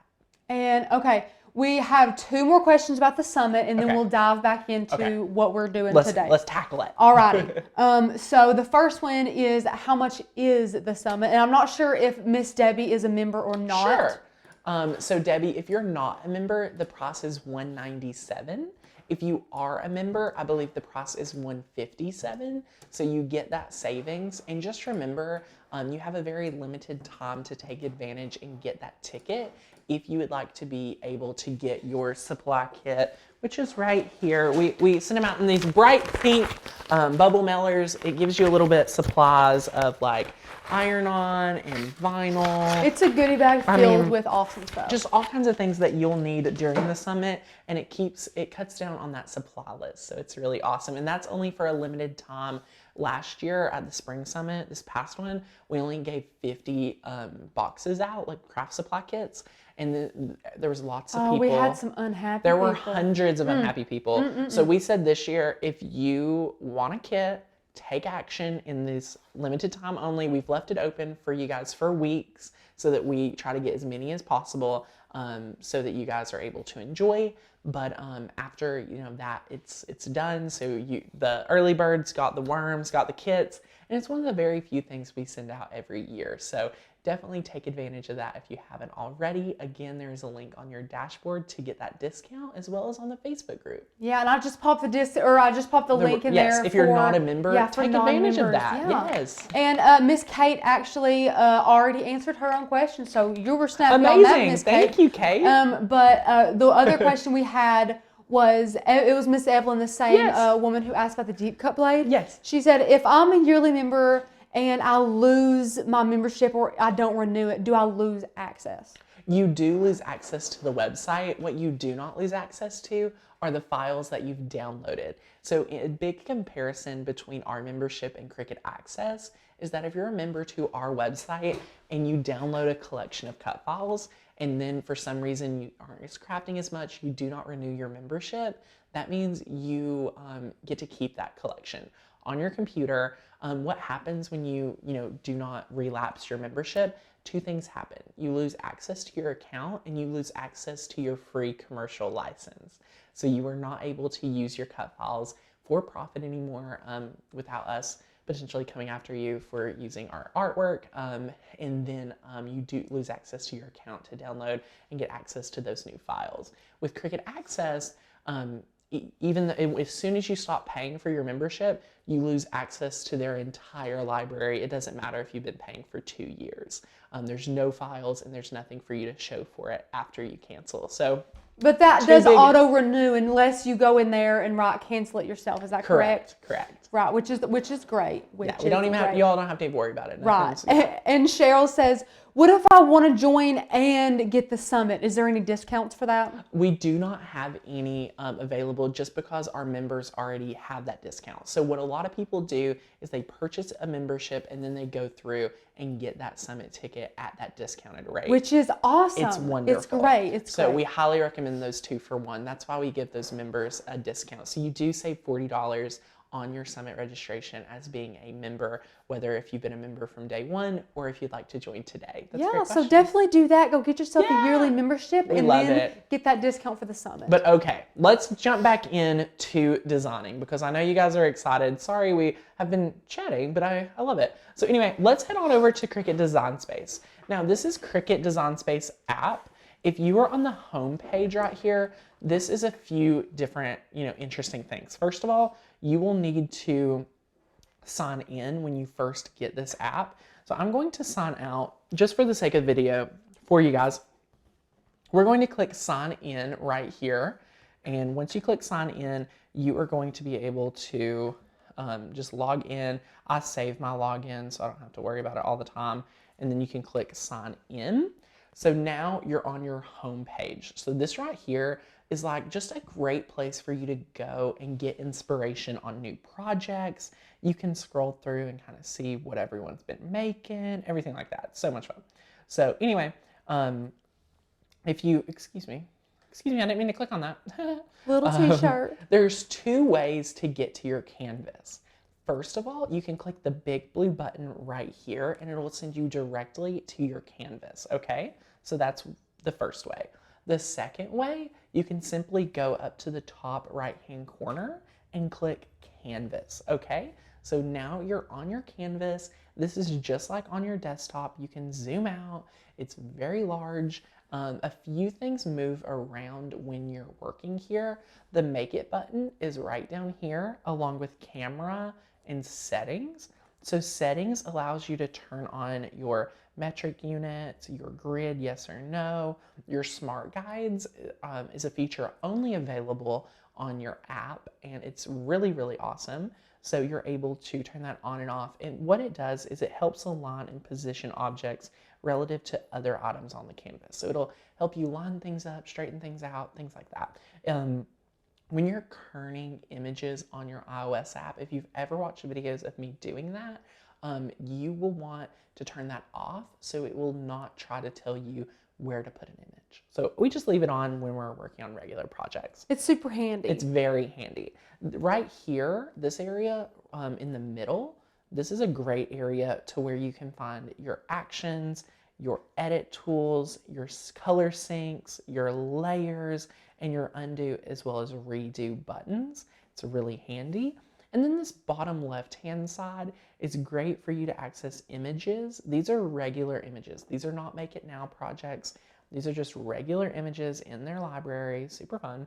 And okay, we have 2 more questions about the summit, and then we'll dive back into what we're doing today. Let's tackle it. Alrighty. So the first one is, how much is the summit? And I'm not sure if Miss Debbie is a member or not. Sure. So Debbie, if you're not a member, the price is $197. If you are a member, I believe the price is $157. So you get that savings. And just remember, you have a very limited time to take advantage and get that ticket if you would like to be able to get your supply kit, which is right here. We send them out in these bright pink bubble mailers. It gives you a little bit supplies of like iron-on and vinyl. It's a goodie bag filled with awesome stuff. Just all kinds of things that you'll need during the summit, and it cuts down on that supply list. So it's really awesome. And that's only for a limited time. Last year at the spring summit, this past one, we only gave 50 boxes out, like craft supply kits. And there was lots of people. We had some unhappy There were people. hundreds of unhappy people. So we said this year, if you want a kit, take action in this limited time only. We've left it open for you guys for weeks so that we try to get as many as possible so that you guys are able to enjoy. But after that, it's done. So the early birds got the worms, got the kits, and it's one of the very few things we send out every year. So definitely take advantage of that if you haven't already. Again, there's a link on your dashboard to get that discount, as well as on the Facebook group. Yeah, and I just popped the link in there. Yes, if you're not a member, take advantage of that. Yeah. Yes. And Miss Kate actually already answered her own question, so you were snappy on that, Miss Kate. Thank you, Kate. But the other question we had was, it was Miss Evelyn, the same woman who asked about the deep cut blade. Yes. She said, if I'm a yearly member and I lose my membership or I don't renew it, do I lose access? You do lose access to the website. What you do not lose access to are the files that you've downloaded. So a big comparison between our membership and Cricut Access is that if you're a member to our website and you download a collection of cut files, and then for some reason you aren't crafting as much, you do not renew your membership, that means you get to keep that collection on your computer. What happens when you do not relapse your membership? Two things happen. You lose access to your account and you lose access to your free commercial license. So you are not able to use your cut files for profit anymore without us potentially coming after you for using our artwork. And then you do lose access to your account to download and get access to those new files. With Cricut Access, as soon as you stop paying for your membership, you lose access to their entire library. It doesn't matter if you've been paying for 2 years. There's no files and there's nothing for you to show for it after you cancel. So, but that does auto renew unless you go in there and cancel it yourself. Is that correct? Correct. Right, which is great. We don't even have, y'all don't have to worry about it. Right. And Cheryl says, what if I want to join and get the summit? Is there any discounts for that? We do not have any available just because our members already have that discount. So what a lot of people do is they purchase a membership and then they go through and get that summit ticket at that discounted rate. Which is awesome. It's wonderful. It's great. So we highly recommend those 2 for 1. That's why we give those members a discount. So you do save $40 on your summit registration as being a member, whether if you've been a member from day 1 or if you'd like to join today. That's a great question. So definitely do that. Go get yourself a yearly membership and then get that discount for the summit. But okay, let's jump back into designing because I know you guys are excited. Sorry, we have been chatting, but I love it. So anyway, let's head on over to Cricut Design Space. Now this is Cricut Design Space app. If you are on the home page right here, this is a few different, interesting things. First of all, you will need to sign in when you first get this app. So I'm going to sign out just for the sake of video for you guys. We're going to click sign in right here. And once you click sign in, you are going to be able to just log in. I save my login so I don't have to worry about it all the time. And then you can click sign in. So now you're on your home page. So this right here is like just a great place for you to go and get inspiration on new projects. You can scroll through and kind of see what everyone's been making, everything like that. So much fun. So anyway, if you, excuse me, I didn't mean to click on that. Little t-shirt. There's 2 ways to get to your canvas. First of all, you can click the big blue button right here and it will send you directly to your canvas, okay? So that's the first way. The second way, you can simply go up to the top right-hand corner and click Canvas, okay? So now you're on your canvas. This is just like on your desktop. You can zoom out. It's very large. A few things move around when you're working here. The Make It button is right down here along with Camera and Settings. So Settings allows you to turn on your metric units, your grid, yes or no. Your smart guides is a feature only available on your app and it's really, really awesome. So you're able to turn that on and off. And what it does is it helps align and position objects relative to other items on the canvas. So it'll help you line things up, straighten things out, things like that. When you're kerning images on your iOS app, if you've ever watched videos of me doing that, you will want to turn that off so it will not try to tell you where to put an image. So we just leave it on when we're working on regular projects. It's super handy. It's very handy. Right here, this area in the middle, this is a great area to where you can find your actions, your edit tools, your color syncs, your layers, and your undo as well as redo buttons. It's really handy. And then this bottom left-hand side is great for you to access images. These are regular images. These are not Make It Now projects. These are just regular images in their library. Super fun.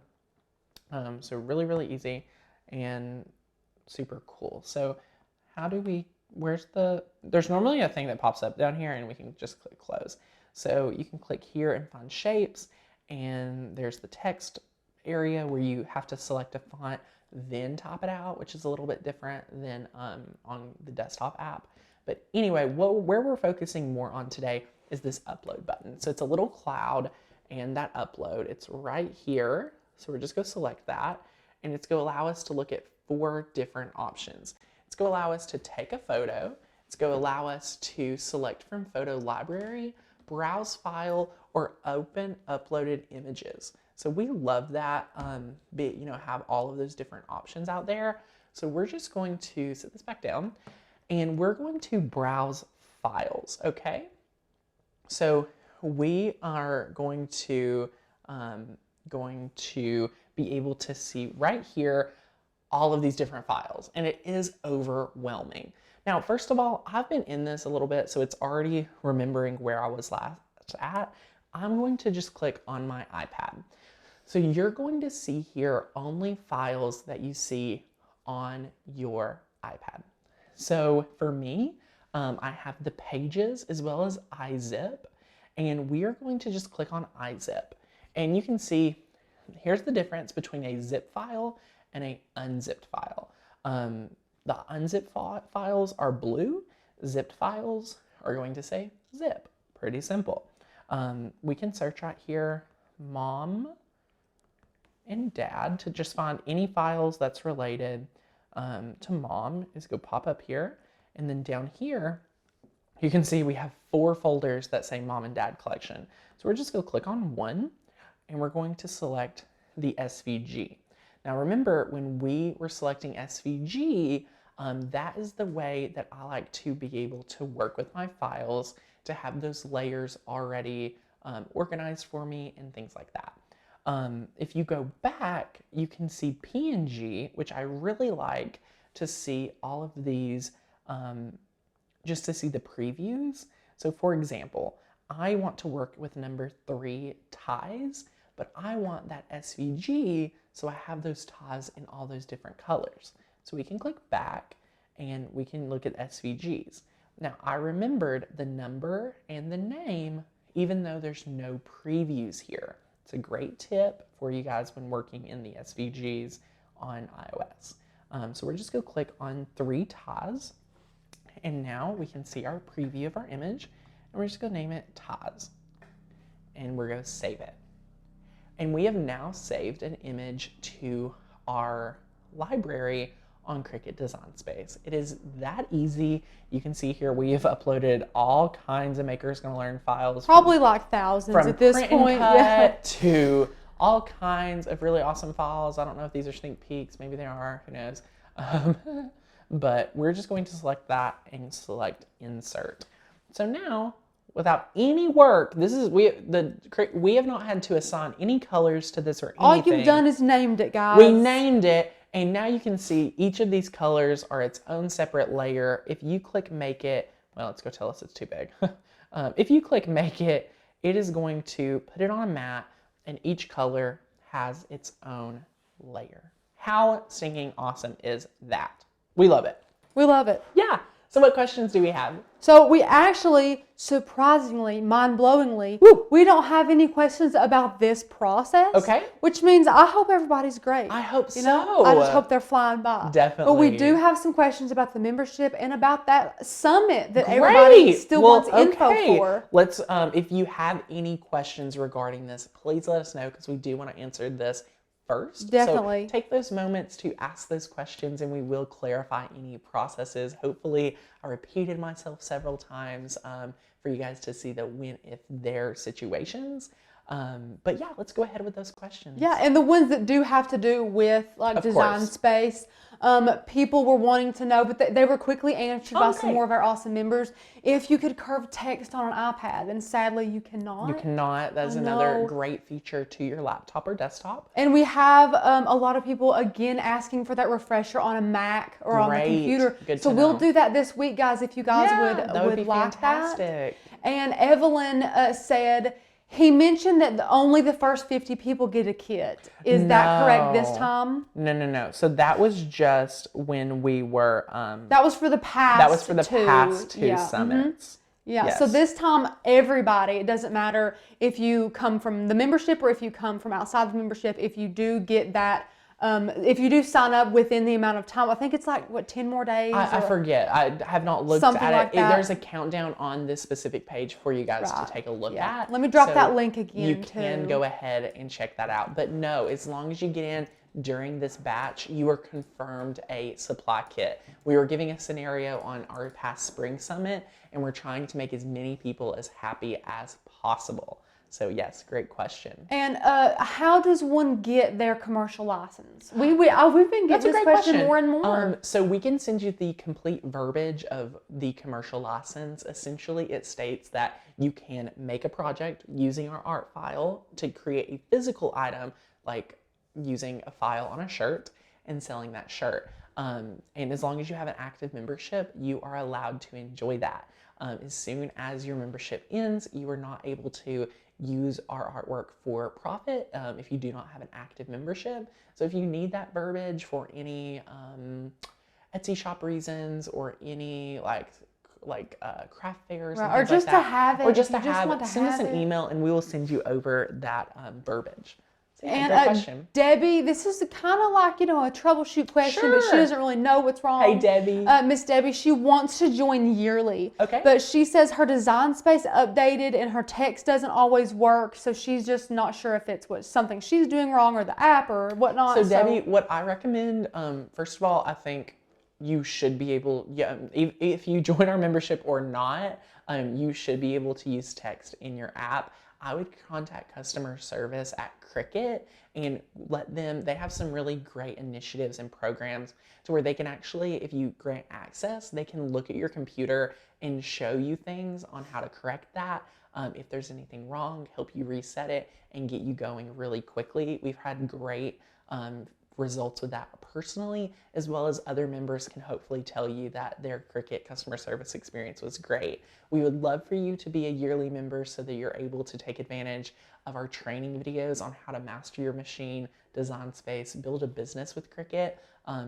So really, really easy and super cool. So how do we, there's normally a thing that pops up down here and we can just click close. So you can click here and find shapes, and there's the text area where you have to select a font, then type it out, which is a little bit different than on the desktop app. But anyway, where we're focusing more on today is this upload button. So it's a little cloud, and that upload, it's right here. So we're just going to select that, and it's going to allow us to look at 4 different options. It's going to allow us to take a photo. It's going to allow us to select from photo library, browse file, or open uploaded images. So we love that, have all of those different options out there. So we're just going to set this back down, and we're going to browse files, okay? So we are going to be able to see right here all of these different files, and it is overwhelming. Now, first of all, I've been in this a little bit, so it's already remembering where I was last at. I'm going to just click on my iPad. So you're going to see here only files that you see on your iPad. So for me, I have the pages as well as iZip, and we are going to just click on iZip. And you can see, here's the difference between a zip file and a unzipped file. The unzipped files are blue, zipped files are going to say zip. Pretty simple. We can search right here, mom and dad, to just find any files that's related to mom. Is go pop up here, and then down here you can see we have 4 folders that say mom and dad collection. So we're just going to click on one, and we're going to select the SVG. Now remember, when we were selecting SVG, that is the way that I like to be able to work with my files, to have those layers already organized for me and things like that. If you go back, you can see PNG, which I really like to see all of these, just to see the previews. So for example, I want to work with number 3 ties, but I want that SVG, so I have those ties in all those different colors. So we can click back and we can look at SVGs. Now I remembered the number and the name, even though there's no previews here. It's a great tip for you guys when working in the SVGs on iOS. So we're just going to click on 3 ties, and now we can see our preview of our image, and we're just going to name it ties, and we're going to save it. And we have now saved an image to our library on Cricut Design Space. It is that easy. You can see here we have uploaded all kinds of Makers Gonna Learn files. Probably like thousands at this point. Yeah. To all kinds of really awesome files. I don't know if these are sneak peeks. Maybe they are. Who knows? But we're just going to select that and select Insert. So now, without any work, we have not had to assign any colors to this or anything. All you've done is named it, guys. We named it, and now you can see each of these colors are its own separate layer. If you click Make It, well, it's going to tell us it's too big. If you click Make It, it is going to put it on a mat, and each color has its own layer. How stinking awesome is that? We love it. We love it. Yeah. So what questions do we have? So we actually, surprisingly, mind-blowingly, we don't have any questions about this process. Okay. Which means I hope everybody's great. I hope so. Know? I just hope they're flying by. Definitely. But we do have some questions about the membership and about that summit that everybody still wants info for. Let's, if you have any questions regarding this, please let us know, because we do want to answer this first. Definitely. So take those moments to ask those questions, and we will clarify any processes. Hopefully I repeated myself several times for you guys to see the when, if, their situations. But yeah, let's go ahead with those questions. Yeah, and the ones that do have to do with like Design Space, people were wanting to know, but they were quickly answered by some more of our awesome members. If you could curve text on an iPad, and sadly you cannot. You cannot. That's another great feature to your laptop or desktop. And we have a lot of people again asking for that refresher on a Mac or on the computer. Good so we'll do that this week, guys, if you guys would be like fantastic. that. And Evelyn said, he mentioned that only the first 50 people get a kit. Is that correct this time? No. So that was just when we were... that was for the past That was for the past 2 summits. Yeah, yes. So this time, everybody, it doesn't matter if you come from the membership or if you come from outside the membership, if you do get that If you do sign up within the amount of time, I think it's like, what, 10 more days? I forget. I have not looked something at like it. that. There's a countdown on this specific page for you guys to take a look at. Let me drop So that link again, you can go ahead and check that out. But no, as long as you get in during this batch, you are confirmed a supply kit. We were giving a scenario on our past spring summit, and we're trying to make as many people as happy as possible. So yes, great question. And how does one get their commercial license? We've been getting this question more and more. So we can send you the complete verbiage of the commercial license. Essentially, it states that you can make a project using our art file to create a physical item, like using a file on a shirt and selling that shirt. And as long as you have an active membership, you are allowed to enjoy that. As soon as your membership ends, you are not able to use our artwork for profit if you do not have an active membership. So if you need that verbiage for any Etsy shop reasons or any craft fairs, right, or just like to have it, or just to have it, send us an email and we will send you over that verbiage. And Debbie, this is kind of like, a troubleshoot question, but she doesn't really know what's wrong. Hey, Debbie. Miss Debbie, she wants to join yearly. Okay. But she says her design space updated and her text doesn't always work, so she's just not sure if it's something she's doing wrong or the app or whatnot. So Debbie, what I recommend, first of all, I think you should be able, if you join our membership or not, you should be able to use text in your app. I would contact customer service at Cricut and let them, they have some really great initiatives and programs to where they can actually, if you grant access, they can look at your computer and show you things on how to correct that. If there's anything wrong, help you reset it and get you going really quickly. We've had great results with that personally, as well as other members can hopefully tell you that their Cricut customer service experience was great. We would love for you to be a yearly member so that you're able to take advantage of our training videos on how to master your machine, design space, build a business with Cricut,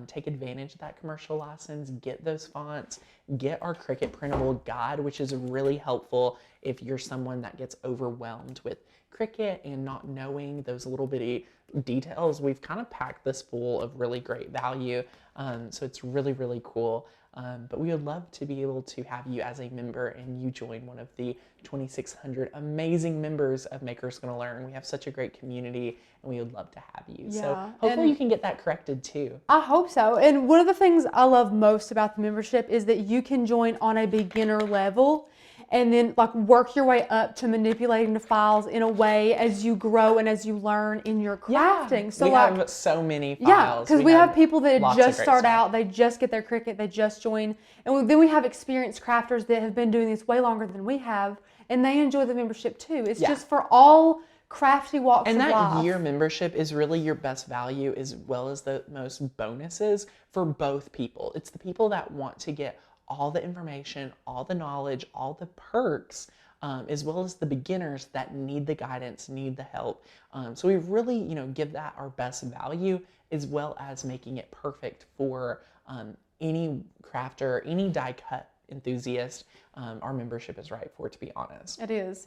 take advantage of that commercial license, get those fonts, get our Cricut printable guide, which is really helpful if you're someone that gets overwhelmed with Cricut and not knowing those little bitty details. We've kind of packed this full of really great value, so it's really, really cool. But we would love to be able to have you as a member and you join one of the 2,600 amazing members of Makers Gonna Learn. We have such a great community and we would love to have you. Yeah, so hopefully you can get that corrected too. I hope so. And one of the things I love most about the membership is that you can join on a beginner level and then work your way up to manipulating the files in a way as you grow and as you learn in your crafting. Yeah, so we have so many files. Yeah, because we have people that just start stuff. out, they just get their Cricut, they just join. And then we have experienced crafters that have been doing this way longer than we have, and they enjoy the membership too. It's just for all crafty walks of life. And that year membership is really your best value as well as the most bonuses for both people. It's the people that want to get all the information, all the knowledge, all the perks, as well as the beginners that need the guidance, need the help. So we really, give that our best value as well as making it perfect for any crafter, any die cut enthusiast. Our membership is right for, to be honest. It is.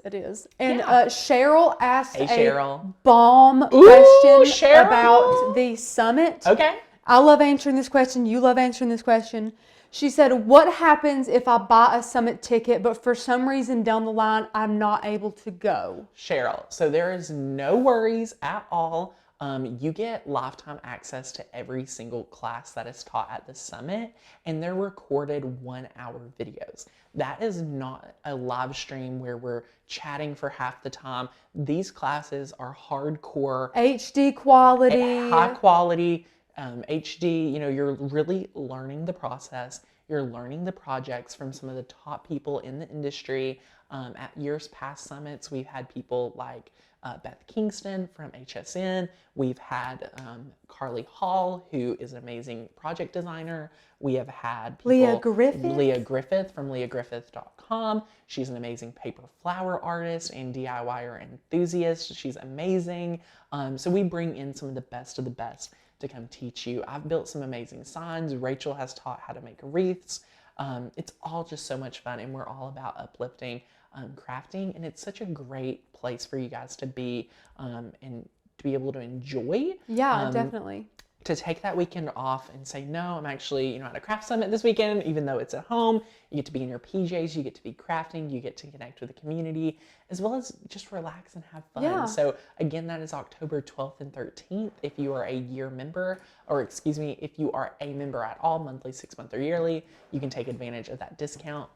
And Cheryl asked Cheryl. Bomb question Cheryl. about the summit. Okay. I love answering this question. You love answering this question. She said, what happens if I buy a summit ticket, but for some reason down the line, I'm not able to go? Cheryl, so there is no worries at all. You get lifetime access to every single class that is taught at the summit, and they're recorded 1-hour videos. That is not a live stream where we're chatting for half the time. These classes are hardcore. HD quality. High quality. HD, you're really learning the process. You're learning the projects from some of the top people in the industry. At years past summits, we've had people like Beth Kingston from HSN. We've had Carly Hall, who is an amazing project designer. We have had people, Leah Griffith from leahgriffith.com. She's an amazing paper flower artist and DIYer enthusiast. She's amazing. So we bring in some of the best to come teach you. I've built some amazing signs. Rachel has taught how to make wreaths. It's all just so much fun, and we're all about uplifting crafting, and it's such a great place for you guys to be and to be able to enjoy. Yeah, definitely. to take that weekend off and say, no, I'm actually, at a craft summit this weekend, even though it's at home. You get to be in your PJs, you get to be crafting, you get to connect with the community, as well as just relax and have fun. Yeah. So again, that is October 12th and 13th. If you are a year member, or excuse me, if you are a member at all, monthly, 6-month, or yearly, you can take advantage of that discount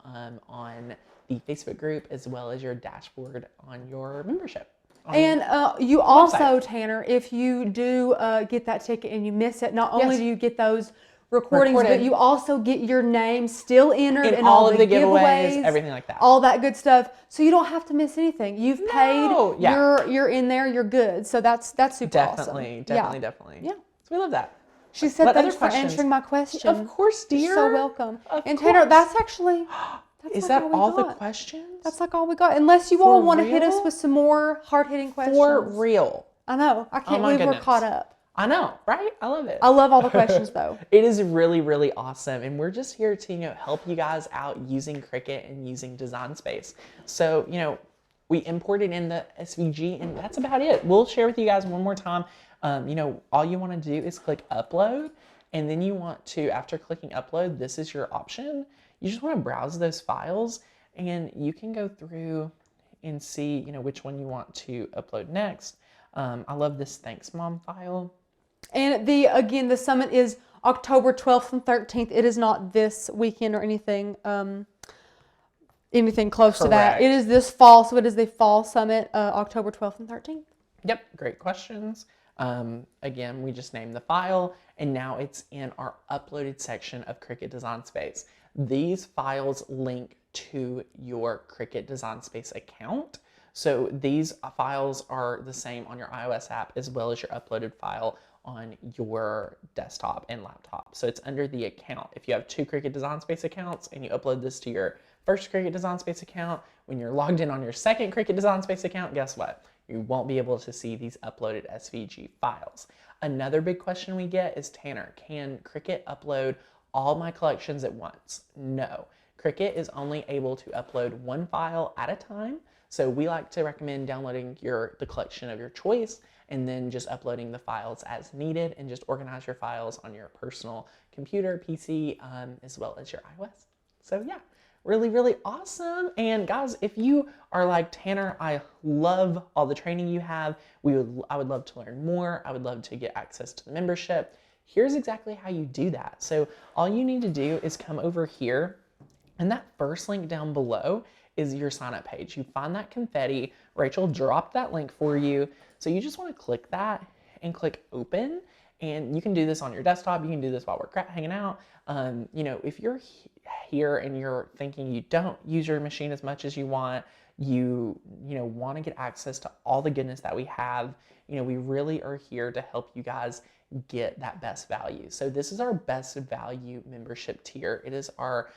on the Facebook group, as well as your dashboard on your membership. And you also, Tanner, if you do get that ticket and you miss it, not only do you get those recordings, but you also get your name still entered in all of the giveaways, everything like that. All that good stuff. So you don't have to miss anything. You've paid, you're in there, you're good. So that's super awesome. Definitely. Yeah. So we love that. She said, thanks for answering my question. Of course, dear. You're so welcome. And Tanner, that's actually... Is that all the questions? That's like all we got. Unless you all want to hit us with some more hard-hitting questions. For real. I know. I can't believe we're caught up. I know, right? I love it. I love all the questions, though. It is really, really awesome. And we're just here to, help you guys out using Cricut and using Design Space. So, we imported in the SVG, and that's about it. We'll share with you guys one more time. All you want to do is click upload. And then you want to, after clicking upload, this is your option. You just want to browse those files, and you can go through and see, which one you want to upload next. I love this Thanks Mom file. And the summit is October 12th and 13th. It is not this weekend or anything close to that. It is this fall, so it is the fall summit, October 12th and 13th. Yep, great questions. Again, we just named the file, and now it's in our uploaded section of Cricut Design Space. These files link to your Cricut Design Space account. So these files are the same on your iOS app as well as your uploaded file on your desktop and laptop. So it's under the account. If you have 2 Cricut Design Space accounts and you upload this to your first Cricut Design Space account, when you're logged in on your second Cricut Design Space account, guess what? You won't be able to see these uploaded SVG files. Another big question we get is, Tanner, can Cricut upload all my collections at once? No. Cricut is only able to upload one file at a time. So we like to recommend downloading the collection of your choice and then just uploading the files as needed, and just organize your files on your personal computer, PC, as well as your iOS. So yeah, really, really awesome. And guys, if you are like, Tanner, I love all the training you have. I would love to learn more. I would love to get access to the membership. Here's exactly how you do that. So all you need to do is come over here, and that first link down below is your sign up page. You find that confetti. Rachel dropped that link for you. So you just want to click that and click open. And you can do this on your desktop. You can do this while we're hanging out. If you're here and you're thinking you don't use your machine as much as you want, you want to get access to all the goodness that we have, we really are here to help you guys get that best value. So this is our best value membership tier. It is our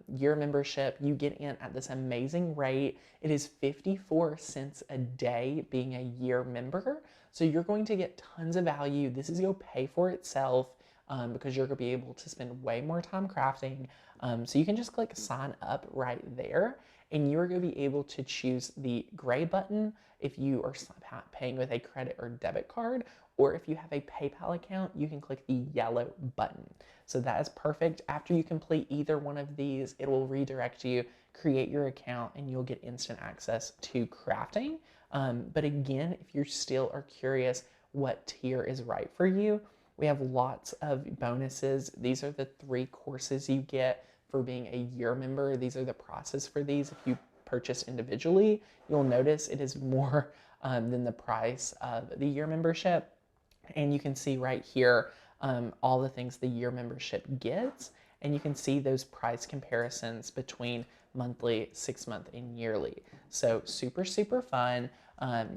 year membership. You get in at this amazing rate. It is 54 cents a day being a year member. So you're going to get tons of value. This is going to pay for itself because you're going to be able to spend way more time crafting. So you can just click sign up right there, and you're going to be able to choose the gray button if you are paying with a credit or debit card, or if you have a PayPal account, you can click the yellow button. So that is perfect. After you complete either one of these, it will redirect you, create your account, and you'll get instant access to crafting. But again, if you still are curious what tier is right for you, we have lots of bonuses. These are the 3 courses you get for being a year member. These are the process for these. If you purchase individually, you'll notice it is more than the price of the year membership. And you can see right here all the things the year membership gets, and you can see those price comparisons between monthly, 6-month, and yearly. So super, super fun.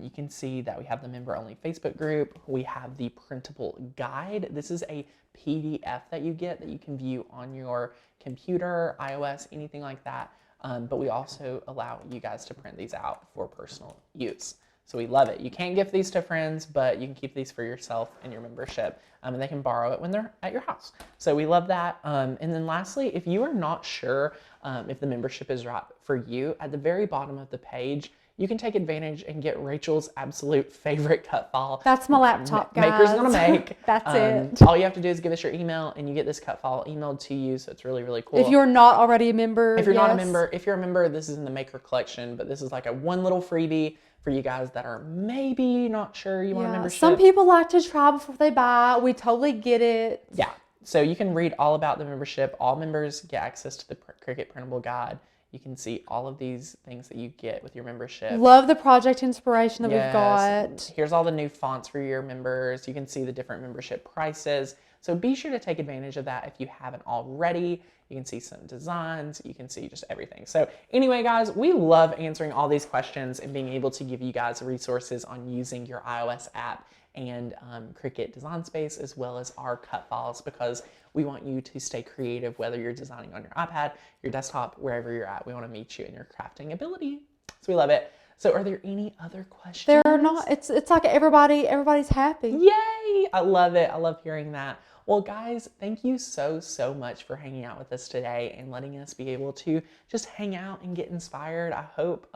You can see that we have the member-only Facebook group. We have the printable guide. This is a PDF that you get that you can view on your computer, iOS, anything like that. But we also allow you guys to print these out for personal use. So we love it. You can't gift these to friends, but you can keep these for yourself and your membership, and they can borrow it when they're at your house. So we love that. And then lastly, if you are not sure if the membership is right for you, at the very bottom of the page, you can take advantage and get Rachel's absolute favorite cut file. That's my laptop, guys. Maker's gonna make. That's it. All you have to do is give us your email and you get this cut file emailed to you. So it's really, really cool. If you're not already a member, if you're not a member, if you're a member, this is in the Maker collection, but this is like a one little freebie for you guys that are maybe not sure you want a membership. Some people like to try before they buy. We totally get it. Yeah. So you can read all about the membership. All members get access to the Cricut printable guide. You can see all of these things that you get with your membership. Love the project inspiration that we've got. Here's all the new fonts for your members. You can see the different membership prices. So be sure to take advantage of that if you haven't already. You can see some designs. You can see just everything. So anyway, guys, we love answering all these questions and being able to give you guys resources on using your iOS app and Cricut Design Space, as well as our cut files, because we want you to stay creative, whether you're designing on your iPad, your desktop, wherever you're at. We want to meet you in your crafting ability. So we love it. So are there any other questions? There are not. It's like everybody's happy. Yay! I love it. I love hearing that. Well, guys, thank you so much for hanging out with us today and letting us be able to just hang out and get inspired. I hope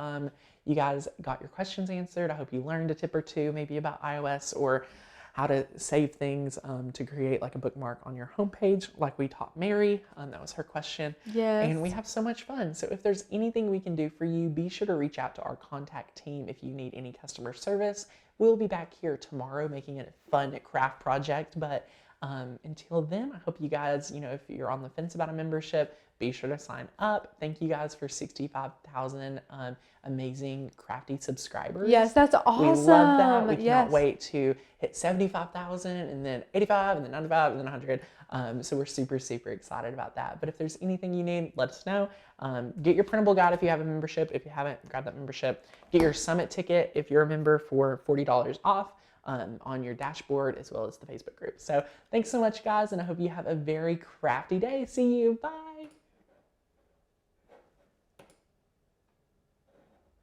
you guys got your questions answered. I hope you learned a tip or two, maybe about iOS or how to save things to create like a bookmark on your homepage, like we taught Mary. That was her question. Yes. And we have so much fun. So if there's anything we can do for you, be sure to reach out to our contact team if you need any customer service. We'll be back here tomorrow making it a fun craft project. But until then, I hope you guys, if you're on the fence about a membership, be sure to sign up. Thank you guys for 65,000 amazing crafty subscribers. Yes, that's awesome. We love that. We cannot wait to hit 75,000 and then 85 and then 95 and then 100. So we're super excited about that. But if there's anything you need, let us know. Get your printable guide if you have a membership. If you haven't, grab that membership. Get your summit ticket if you're a member for $40 off on your dashboard, as well as the Facebook group. So thanks so much, guys, and I hope you have a very crafty day. See you. Bye.